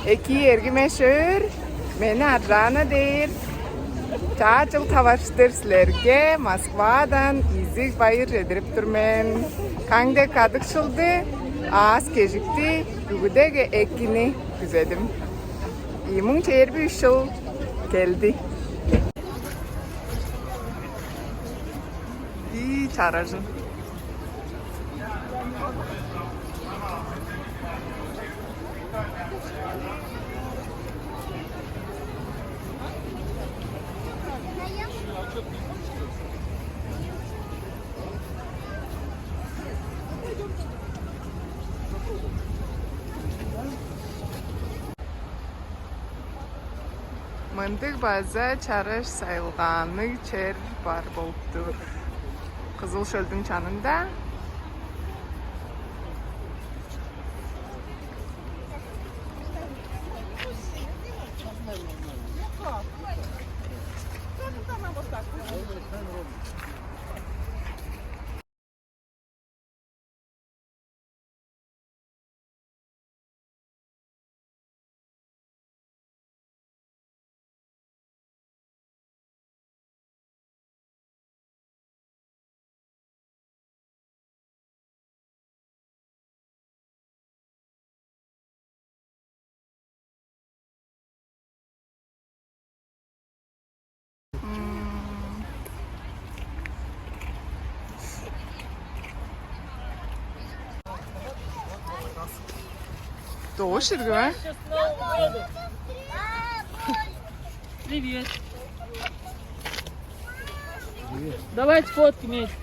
Эки ерги meşhur. Meni Adrana der. Çağçıl tavaştır sizlerge Moskvadan izik bayır edirip durmen. Kangde kadık şıldı. Ağız kejikti. Gügüdege ekini güzedim. İmun çeyirbi 3 yıl geldi. İyi çağıracağım. Мындық база чараш сайылғаны чер бар болып тұр. Қызыл шөлдің жанында. Дошит, да? Привет. Давайте фотки вместе.